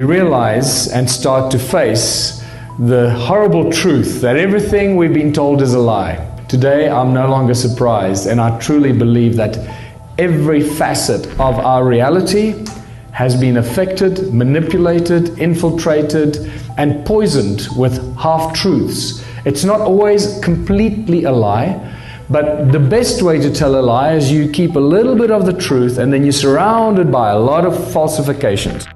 We realize and start to face the horrible truth that everything we've been told is a lie. Today, I'm no longer surprised, and I truly believe that every facet of our reality has been affected, manipulated, infiltrated, and poisoned with half-truths. It's not always completely a lie, but the best way to tell a lie is you keep a little bit of the truth and then you're surrounded by a lot of falsifications.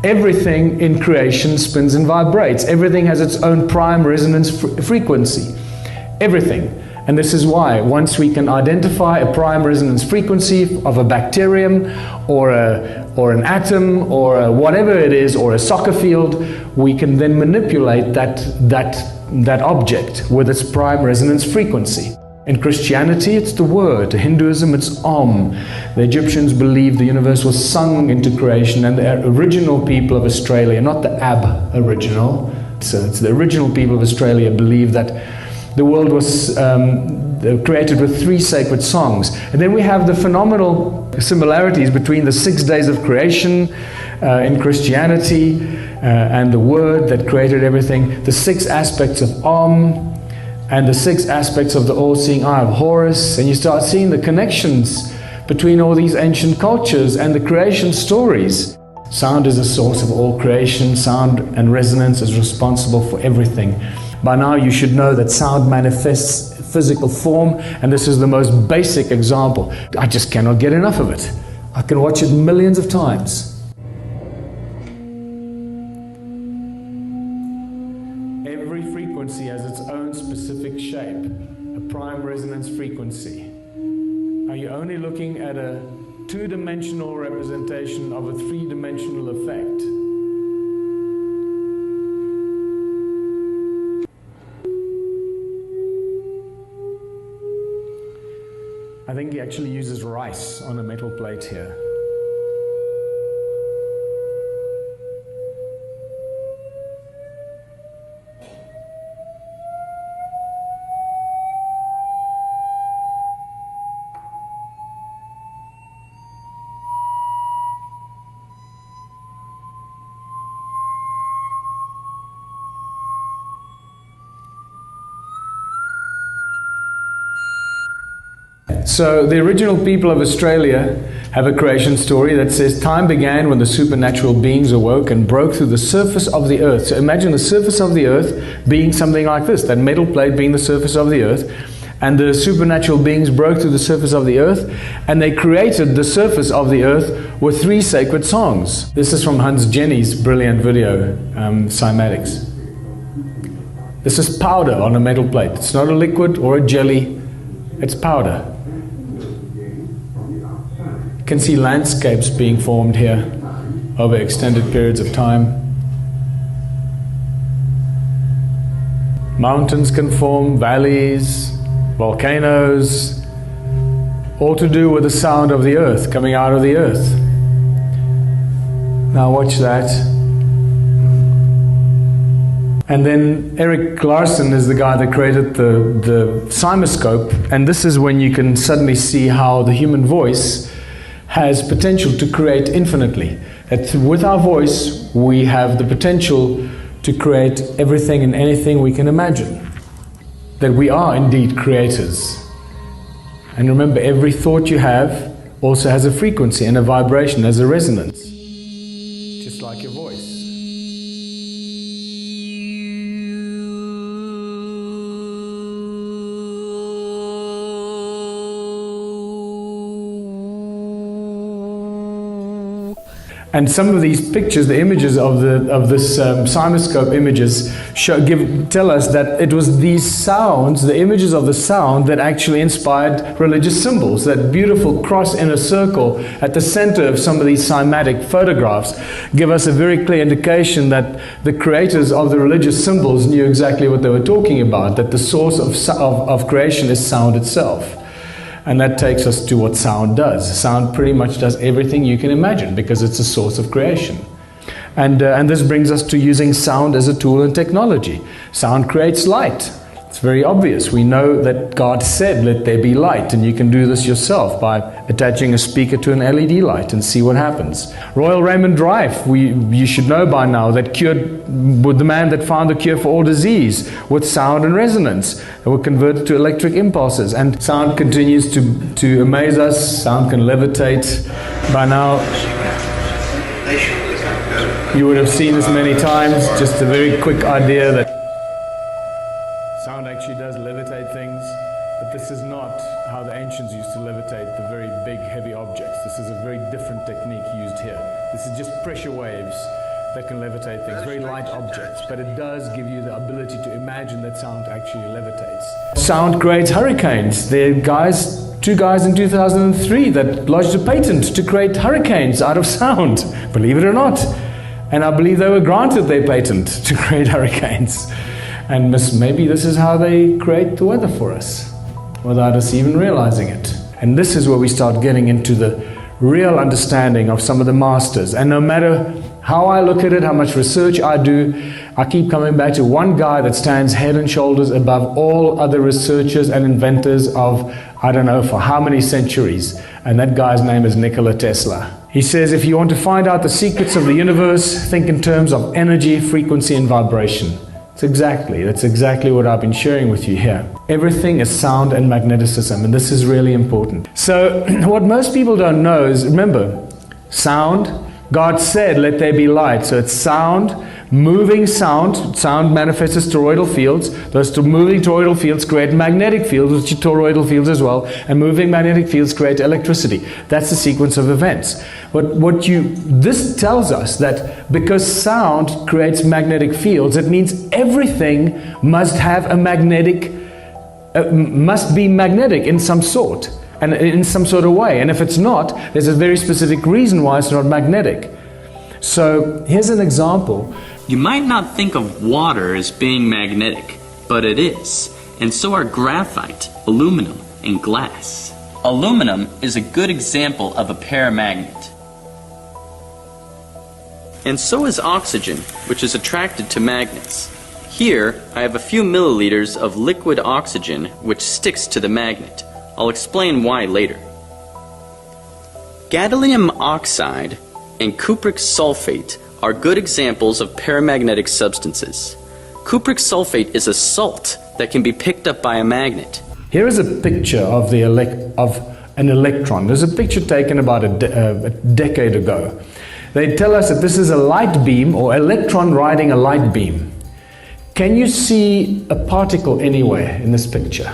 Everything in creation spins and vibrates. Everything has its own prime resonance frequency. Everything. And this is why once we can identify a prime resonance frequency of a bacterium or an atom or whatever it is, or a soccer field, we can then manipulate that object with its prime resonance frequency. In Christianity, it's the word. In Hinduism, it's Om. The Egyptians believed the universe was sung into creation, and the original people of Australia, not the Aboriginal, so it's the original people of Australia, believed that the world was created with 3 sacred songs. And then we have the phenomenal similarities between the 6 days of creation in Christianity and the word that created everything, the 6 aspects of Om, and the 6 aspects of the all-seeing eye of Horus, and you start seeing the connections between all these ancient cultures and the creation stories. Sound is the source of all creation. Sound and resonance is responsible for everything. By now you should know that sound manifests physical form, and this is the most basic example. I just cannot get enough of it. I can watch it millions of times. Every frequency has its own specific shape, a prime resonance frequency. Are you only looking at a 2-dimensional representation of a 3-dimensional effect? I think he actually uses rice on a metal plate here. So the original people of Australia have a creation story that says time began when the supernatural beings awoke and broke through the surface of the earth. So imagine the surface of the earth being something like this, that metal plate being the surface of the earth, and the supernatural beings broke through the surface of the earth, and they created the surface of the earth with 3 sacred songs. This is from Hans Jenny's brilliant video, Cymatics. This is powder on a metal plate. It's not a liquid or a jelly, it's powder. You can see landscapes being formed here over extended periods of time. Mountains can form, valleys, volcanoes, all to do with the sound of the earth, coming out of the earth. Now watch that. And then Eric Larson is the guy that created the cymoscope, and this is when you can suddenly see how the human voice has potential to create infinitely. That with our voice we have the potential to create everything and anything we can imagine. That we are indeed creators. And remember, every thought you have also has a frequency and a vibration, has a resonance, just like your voice. And some of these pictures, the images of this cymoscope images, tell us that it was these sounds, the images of the sound, that actually inspired religious symbols. That beautiful cross in a circle at the center of some of these cymatic photographs give us a very clear indication that the creators of the religious symbols knew exactly what they were talking about, that the source of creation is sound itself. And that takes us to what sound does. Sound pretty much does everything you can imagine because it's a source of creation. And this brings us to using sound as a tool in technology. Sound creates light. It's very obvious. We know that God said, let there be light, and you can do this yourself by attaching a speaker to an LED light and see what happens. Royal Raymond Rife, you should know by now, that the man that found the cure for all disease with sound and resonance. They were converted to electric impulses, and sound continues to amaze us. Sound can levitate. By now, you would have seen this many times. Just a very quick idea that sound actually does levitate things, but this is not how the ancients used to levitate the very big, heavy objects. This is a very different technique used here. This is just pressure waves that can levitate things, very light objects, but it does give you the ability to imagine that sound actually levitates. Sound creates hurricanes. There are two guys in 2003 that lodged a patent to create hurricanes out of sound, believe it or not. And I believe they were granted their patent to create hurricanes. And maybe this is how they create the weather for us, without us even realizing it. And this is where we start getting into the real understanding of some of the masters. And no matter how I look at it, how much research I do, I keep coming back to one guy that stands head and shoulders above all other researchers and inventors of, I don't know, for how many centuries. And that guy's name is Nikola Tesla. He says, if you want to find out the secrets of the universe, think in terms of energy, frequency, and vibration. That's exactly what I've been sharing with you here. Everything is sound and magneticism, and this is really important. So what most people don't know is, remember, sound, God said, let there be light. So it's sound, moving sound. Sound manifests as toroidal fields. Those moving toroidal fields create magnetic fields, which are toroidal fields as well. And moving magnetic fields create electricity. That's the sequence of events. This tells us that because sound creates magnetic fields, it means everything must have a must be magnetic in some sort. And in some sort of way. And if it's not, there's a very specific reason why it's not magnetic. So here's an example. You might not think of water as being magnetic, but it is. And so are graphite, aluminum, and glass. Aluminum is a good example of a paramagnet. And so is oxygen, which is attracted to magnets. Here, I have a few milliliters of liquid oxygen which sticks to the magnet. I'll explain why later. Gadolinium oxide and cupric sulfate are good examples of paramagnetic substances. Cupric sulfate is a salt that can be picked up by a magnet. Here is a picture of an electron. There's a picture taken about a decade ago. They tell us that this is a light beam or electron riding a light beam. Can you see a particle anywhere in this picture?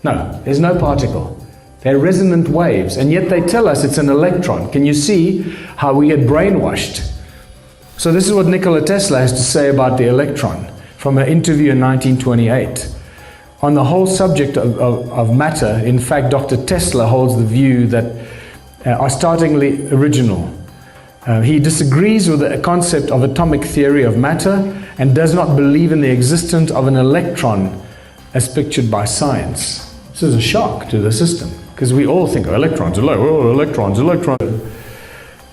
No, there's no particle. They're resonant waves, and yet they tell us it's an electron. Can you see how we get brainwashed? So this is what Nikola Tesla has to say about the electron from an interview in 1928. On the whole subject of matter, in fact, Dr. Tesla holds the view that are startlingly original. He disagrees with the concept of atomic theory of matter and does not believe in the existence of an electron as pictured by science. This is a shock to the system, because we all think, electrons, electrons.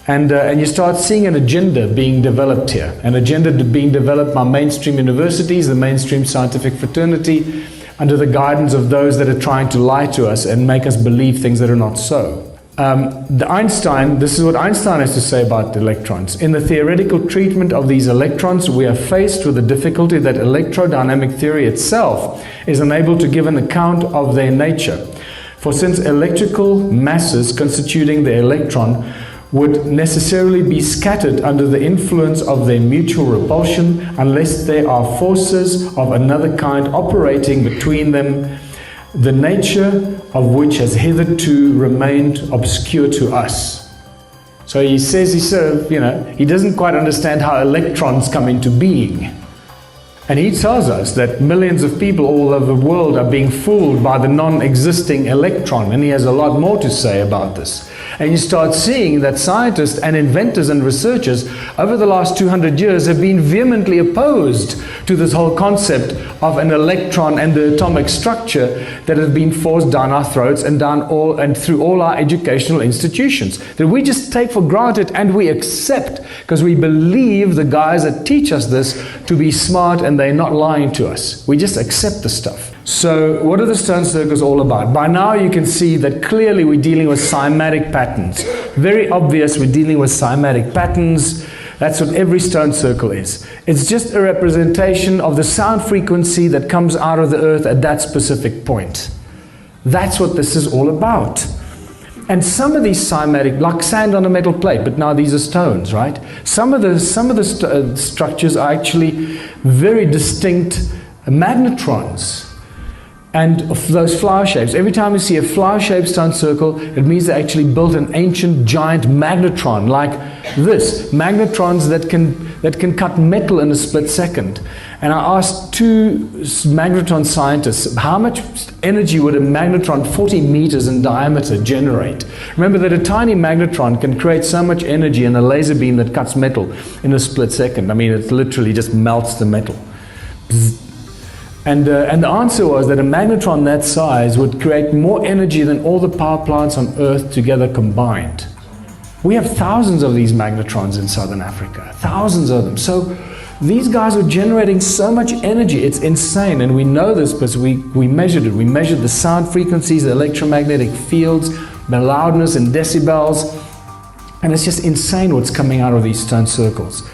And you start seeing an agenda being developed here, an agenda being developed by mainstream universities, the mainstream scientific fraternity, under the guidance of those that are trying to lie to us and make us believe things that are not so. This is what Einstein has to say about the electrons. In the theoretical treatment of these electrons, we are faced with the difficulty that electrodynamic theory itself is unable to give an account of their nature. For since electrical masses constituting the electron would necessarily be scattered under the influence of their mutual repulsion unless there are forces of another kind operating between them, the nature of which has hitherto remained obscure to us. So he says, he doesn't quite understand how electrons come into being. And he tells us that millions of people all over the world are being fooled by the non-existing electron, and he has a lot more to say about this. And you start seeing that scientists and inventors and researchers over the last 200 years have been vehemently opposed to this whole concept of an electron and the atomic structure that has been forced down our throats and through all our educational institutions, that we just take for granted and we accept because we believe the guys that teach us this to be smart and and they're not lying to us. We just accept the stuff. So what are the stone circles all about? By now you can see that clearly we're dealing with cymatic patterns. Very obvious we're dealing with cymatic patterns. That's what every stone circle is. It's just a representation of the sound frequency that comes out of the earth at that specific point. That's what this is all about. And some of these cymatic, like sand on a metal plate, but now these are stones, right? Some of the structures are actually very distinct magnetrons. And of those flower shapes, every time you see a flower-shaped stone circle, it means they actually built an ancient giant magnetron like this. Magnetrons that can cut metal in a split second. And I asked two magnetron scientists, how much energy would a magnetron 40 meters in diameter generate? Remember that a tiny magnetron can create so much energy in a laser beam that cuts metal in a split second. I mean, it literally just melts the metal. And the answer was that a magnetron that size would create more energy than all the power plants on Earth together combined. We have thousands of these magnetrons in southern Africa, thousands of them. So these guys are generating so much energy, it's insane. And we know this because we measured it. We measured the sound frequencies, the electromagnetic fields, the loudness in decibels. And it's just insane what's coming out of these stone circles.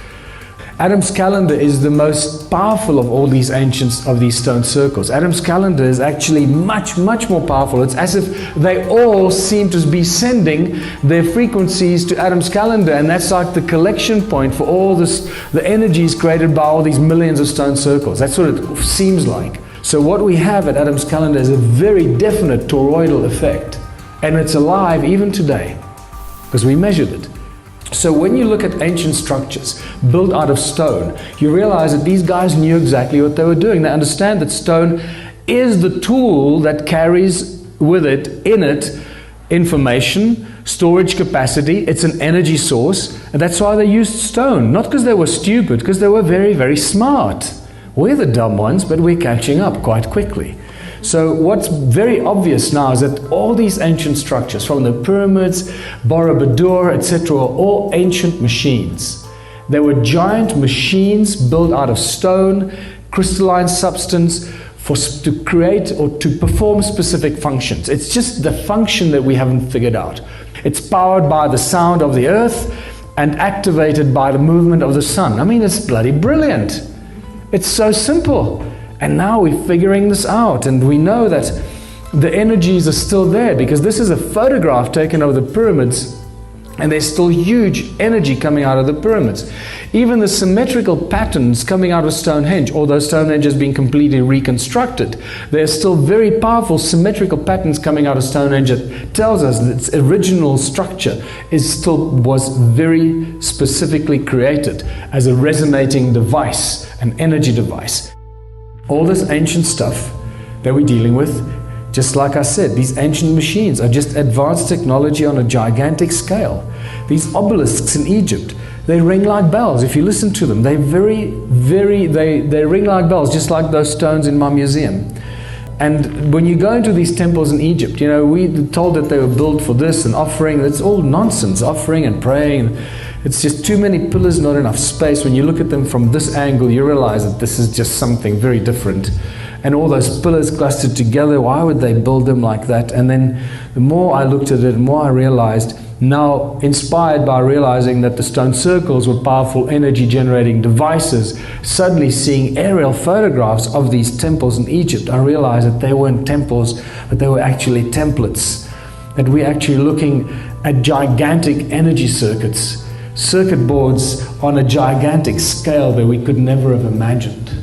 Adam's calendar is the most powerful of all these ancients of these stone circles. Adam's calendar is actually much, much more powerful. It's as if they all seem to be sending their frequencies to Adam's calendar, and that's like the collection point for all this, the energies created by all these millions of stone circles. That's what it seems like. So what we have at Adam's calendar is a very definite toroidal effect, and it's alive even today because we measured it. So when you look at ancient structures built out of stone, you realize that these guys knew exactly what they were doing. They understand that stone is the tool that carries with it, in it, information, storage capacity. It's an energy source, and that's why they used stone. Not because they were stupid, because they were very, very smart. We're the dumb ones, but we're catching up quite quickly. So what's very obvious now is that all these ancient structures, from the pyramids, Borobudur, etc., are all ancient machines. They were giant machines built out of stone, crystalline substance, to create or to perform specific functions. It's just the function that we haven't figured out. It's powered by the sound of the earth and activated by the movement of the sun. I mean, it's bloody brilliant. It's so simple. And now we're figuring this out, and we know that the energies are still there, because this is a photograph taken of the pyramids, and there's still huge energy coming out of the pyramids. Even the symmetrical patterns coming out of Stonehenge, although Stonehenge has been completely reconstructed, there's still very powerful symmetrical patterns coming out of Stonehenge that tells us that its original structure was very specifically created as a resonating device, an energy device. All this ancient stuff that we're dealing with, just like I said, these ancient machines are just advanced technology on a gigantic scale. These obelisks in Egypt, they ring like bells. If you listen to them, they ring like bells, just like those stones in my museum. And when you go into these temples in Egypt, you know, we're told that they were built for this and offering. It's all nonsense, offering and praying. It's just too many pillars, not enough space. When you look at them from this angle, you realize that this is just something very different. And all those pillars clustered together, why would they build them like that? And then the more I looked at it, the more I realized, now inspired by realizing that the stone circles were powerful energy generating devices, suddenly seeing aerial photographs of these temples in Egypt, I realized that they weren't temples, but they were actually templates. That we're actually looking at gigantic energy circuits, circuit boards on a gigantic scale that we could never have imagined.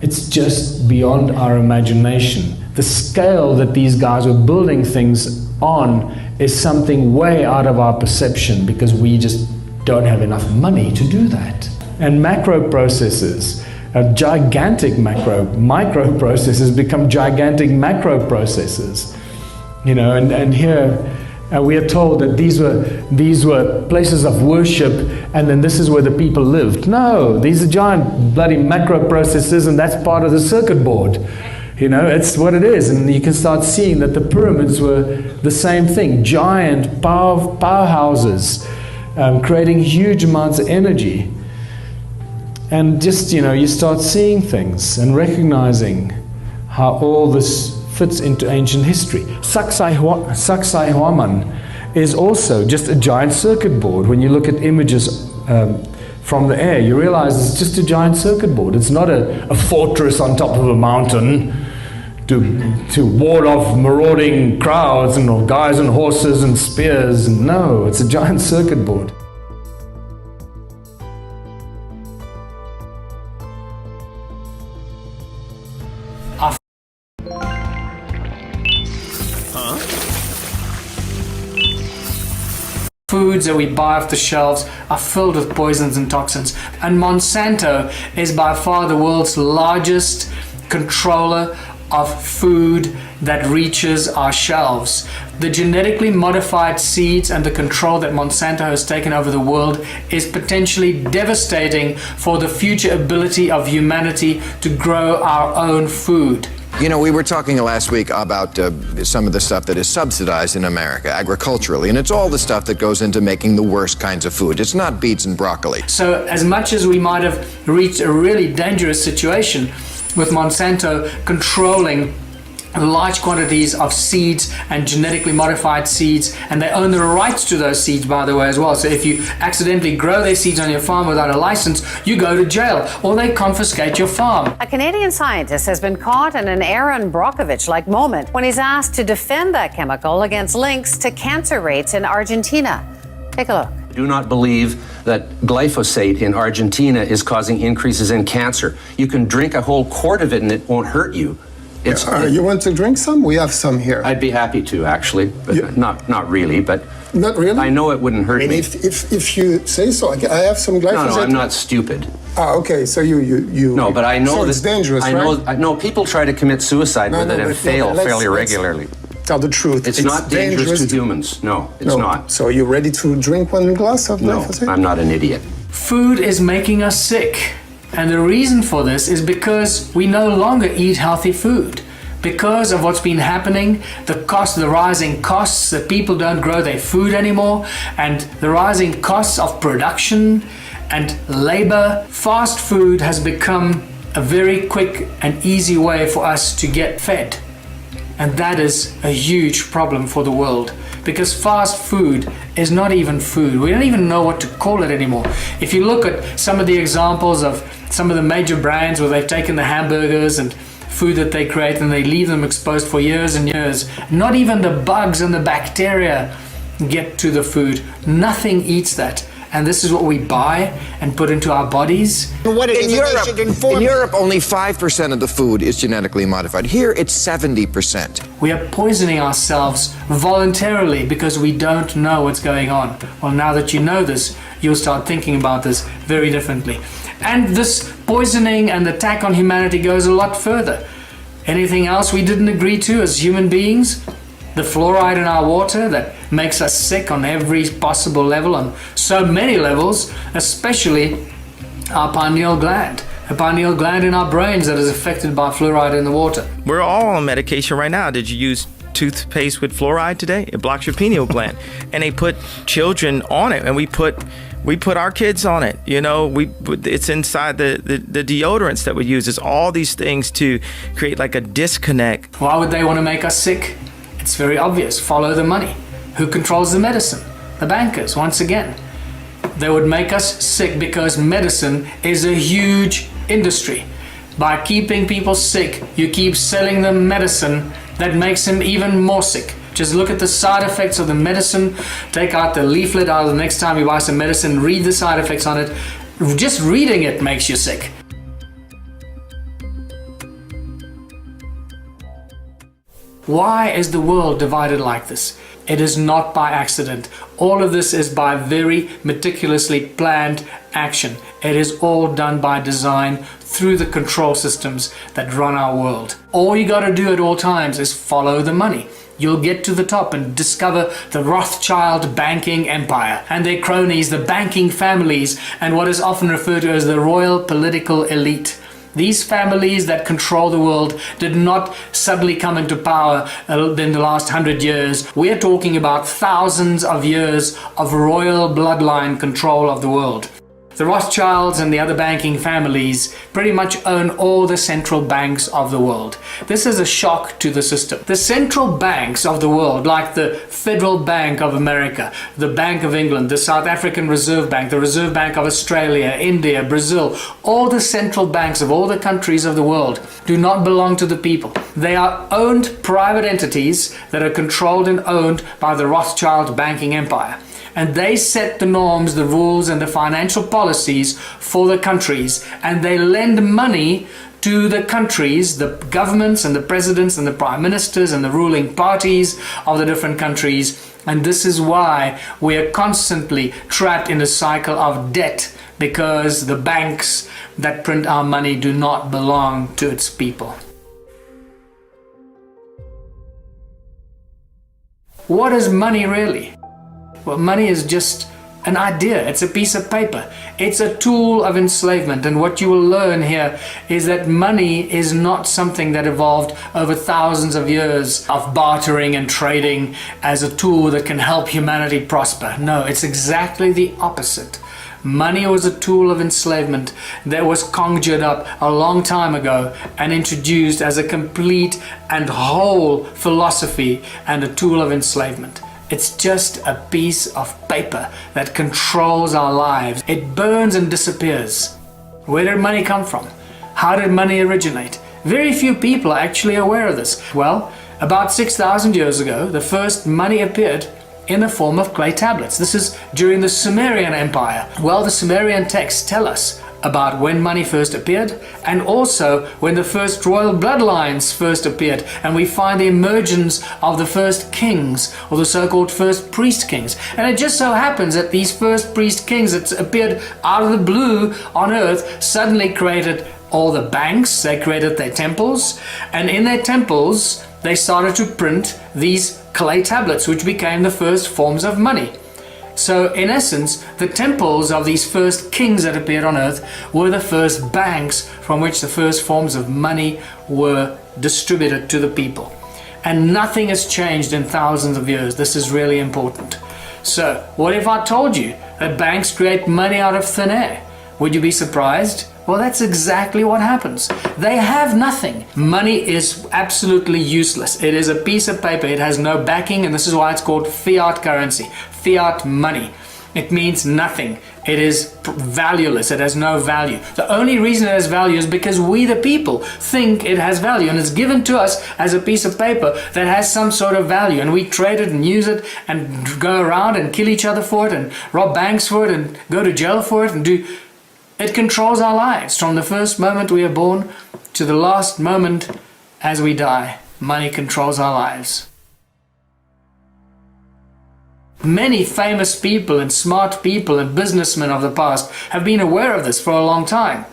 It's just beyond our imagination. The scale that these guys were building things on is something way out of our perception, because we just don't have enough money to do that. And macro processors, gigantic microprocessors become gigantic macro processors. You know, and here we are told that these were places of worship, and then this is where the people lived. No, these are giant bloody macro processors, and that's part of the circuit board. You know, it's what it is. And you can start seeing that the pyramids were the same thing, giant powerhouses, creating huge amounts of energy. And just, you start seeing things and recognizing how all this fits into ancient history. Sacsayhuaman is also just a giant circuit board. When you look at images from the air, you realize it's just a giant circuit board. It's not a fortress on top of a mountain to ward off marauding crowds and guys on horses and spears. No, it's a giant circuit board. Foods that we buy off the shelves are filled with poisons and toxins. And Monsanto is by far the world's largest controller of food that reaches our shelves. The genetically modified seeds and the control that Monsanto has taken over the world is potentially devastating for the future ability of humanity to grow our own food. We were talking last week about some of the stuff that is subsidized in America agriculturally, and it's all the stuff that goes into making the worst kinds of food. It's not beets and broccoli. So as much as we might have reached a really dangerous situation with Monsanto controlling large quantities of seeds and genetically modified seeds, and they own the rights to those seeds, by the way, as well. So if you accidentally grow their seeds on your farm without a license, you go to jail or they confiscate your farm. A Canadian scientist has been caught in an Aaron Brockovich-like moment when he's asked to defend that chemical against links to cancer rates in Argentina. Take a look. Do not believe that glyphosate in Argentina is causing increases in cancer. You can drink a whole quart of it and it won't hurt you. You want to drink some? We have some here. I'd be happy to, actually, but not really. But not really. I know it wouldn't hurt me. If you say so, I have some glyphosate. No, I'm not stupid. Okay. So you. No, but I know so it's dangerous. I know people try to commit suicide with it and fail fairly regularly. Tell the truth. It's not dangerous to humans. No, it's not. So you're ready to drink one glass of glyphosate? No, I'm not an idiot. Food is making us sick. And the reason for this is because we no longer eat healthy food. Because of what's been happening, the rising costs, that people don't grow their food anymore, and the rising costs of production and labor, fast food has become a very quick and easy way for us to get fed. And that is a huge problem for the world, because fast food is not even food. We don't even know what to call it anymore. If you look at some of the examples of some of the major brands where they've taken the hamburgers and food that they create and they leave them exposed for years and years, not even the bugs and the bacteria get to the food. Nothing eats that. And this is what we buy and put into our bodies. In Europe, only 5% of the food is genetically modified. Here, it's 70%. We are poisoning ourselves voluntarily because we don't know what's going on. Well, now that you know this, you'll start thinking about this very differently. And this poisoning and attack on humanity goes a lot further. Anything else we didn't agree to as human beings? The fluoride in our water that makes us sick on every possible level, on so many levels, especially our pineal gland. A pineal gland in our brains that is affected by fluoride in the water. We're all on medication right now. Did you use toothpaste with fluoride today? It blocks your pineal gland. And they put children on it, and we put our kids on it. It's inside the deodorants that we use. It's all these things to create like a disconnect. Why would they want to make us sick? It's very obvious. Follow the money. Who controls the medicine? The bankers, once again. They would make us sick because medicine is a huge industry. By keeping people sick, you keep selling them medicine that makes them even more sick. Just look at the side effects of the medicine. Take out the leaflet out of the next time you buy some medicine. Read the side effects on it. Just reading it makes you sick. Why is the world divided like this? It is not by accident. All of this is by very meticulously planned action. It is all done by design through the control systems that run our world. All you got to do at all times is follow the money. You'll get to the top and discover the Rothschild banking empire and their cronies, the banking families, and what is often referred to as the royal political elite. These families that control the world did not suddenly come into power in the last 100 years. We're talking about thousands of years of royal bloodline control of the world. The Rothschilds and the other banking families pretty much own all the central banks of the world. This is a shock to the system. The central banks of the world, like the Federal Bank of America, the Bank of England, the South African Reserve Bank, the Reserve Bank of Australia, India, Brazil, all the central banks of all the countries of the world do not belong to the people. They are owned private entities that are controlled and owned by the Rothschild banking empire. And they set the norms, the rules, and the financial policies for the countries. And they lend money to the countries, the governments and the presidents and the prime ministers and the ruling parties of the different countries. And this is why we are constantly trapped in a cycle of debt, because the banks that print our money do not belong to its people. What is money really? Well, money is just an idea. It's a piece of paper. It's a tool of enslavement. And what you will learn here is that money is not something that evolved over thousands of years of bartering and trading as a tool that can help humanity prosper. No, it's exactly the opposite. Money was a tool of enslavement that was conjured up a long time ago and introduced as a complete and whole philosophy and a tool of enslavement. It's just a piece of paper that controls our lives. It burns and disappears. Where did money come from? How did money originate? Very few people are actually aware of this. Well, about 6,000 years ago, the first money appeared in the form of clay tablets. This is during the Sumerian Empire. Well, the Sumerian texts tell us about when money first appeared, and also when the first royal bloodlines first appeared, and we find the emergence of the first kings, or the so-called first priest kings. And it just so happens that these first priest kings that appeared out of the blue on earth suddenly created all the banks, they created their temples, and in their temples they started to print these clay tablets, which became the first forms of money. So in essence, the temples of these first kings that appeared on earth were the first banks from which the first forms of money were distributed to the people. And nothing has changed in thousands of years. This is really important. So what if I told you that banks create money out of thin air? Would you be surprised? Well, that's exactly what happens. They have nothing. Money is absolutely useless. It is a piece of paper. It has no backing, and this is why it's called fiat currency, fiat money. It means nothing. It is valueless. It has no value. The only reason it has value is because we, the people, think it has value, and it's given to us as a piece of paper that has some sort of value, and we trade it and use it and go around and kill each other for it and rob banks for it and go to jail for it and do... It controls our lives from the first moment we are born to the last moment as we die. Money controls our lives. Many famous people and smart people and businessmen of the past have been aware of this for a long time.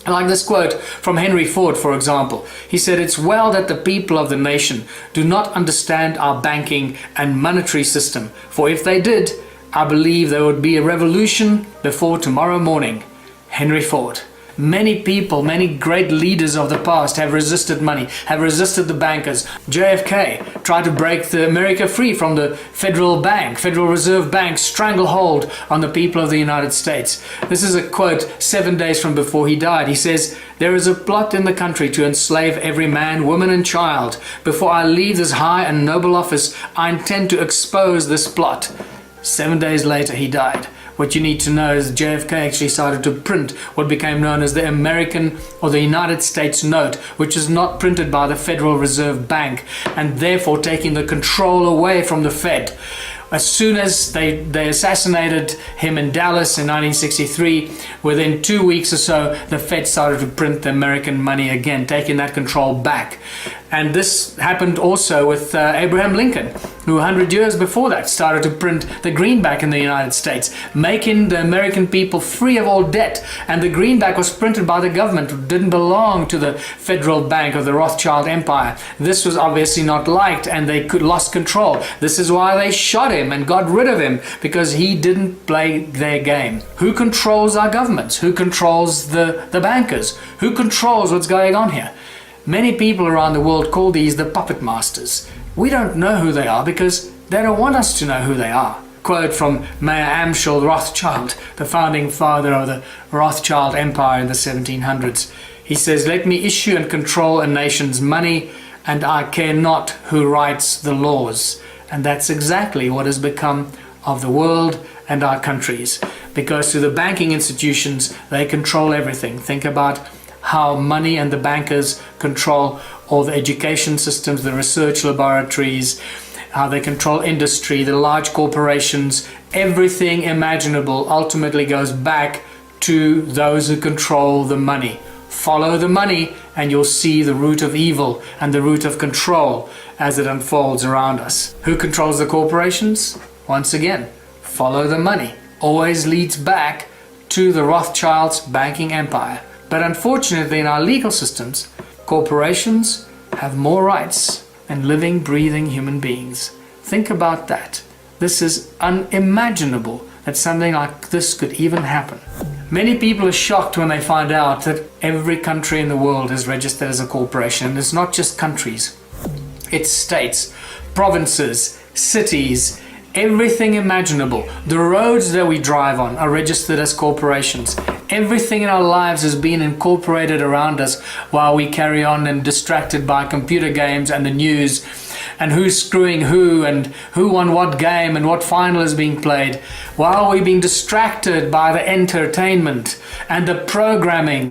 Like this quote from Henry Ford, for example. He said, "It's well that the people of the nation do not understand our banking and monetary system, for if they did, I believe there would be a revolution before tomorrow morning." Henry Ford. Many people, many great leaders of the past have resisted money, have resisted the bankers. JFK tried to break America free from the Federal Bank, Federal Reserve Bank stranglehold on the people of the United States. This is a quote 7 days from before he died. He says, "There is a plot in the country to enslave every man, woman and child. Before I leave this high and noble office, I intend to expose this plot." 7 days later, he died. What you need to know is JFK actually started to print what became known as the American or the United States note, which is not printed by the Federal Reserve Bank, and therefore taking the control away from the Fed. As soon as they assassinated him in Dallas in 1963, within 2 weeks or so, the Fed started to print the American money again, taking that control back. And this happened also with Abraham Lincoln, who 100 years before that started to print the greenback in the United States, making the American people free of all debt. And the greenback was printed by the government. It didn't belong to the Federal Bank of the Rothschild Empire. This was obviously not liked, and they lost control. This is why they shot him and got rid of him, because he didn't play their game. Who controls our governments? Who controls the bankers? Who controls what's going on here? Many people around the world call these the puppet masters. We don't know who they are because they don't want us to know who they are. quote from Mayer Amschel Rothschild, the founding father of the Rothschild Empire in the 1700s. He says, "Let me issue and control a nation's money, and I care not who writes the laws." And that's exactly what has become of the world and our countries. Because through the banking institutions, they control everything. Think about how money and the bankers control all the education systems, the research laboratories, how they control industry, the large corporations. Everything imaginable ultimately goes back to those who control the money. Follow the money and you'll see the root of evil and the root of control as it unfolds around us. Who controls the corporations? Once again, follow the money. Always leads back to the Rothschilds' banking empire. But unfortunately, in our legal systems, corporations have more rights than living, breathing human beings. Think about that. This is unimaginable that something like this could even happen. Many people are shocked when they find out that every country in the world is registered as a corporation. And it's not just countries. It's states, provinces, cities, everything imaginable. The roads that we drive on are registered as corporations. Everything in our lives has been incorporated around us while we carry on and distracted by computer games and the news and who's screwing who and who won what game and what final is being played, while we're being distracted by the entertainment and the programming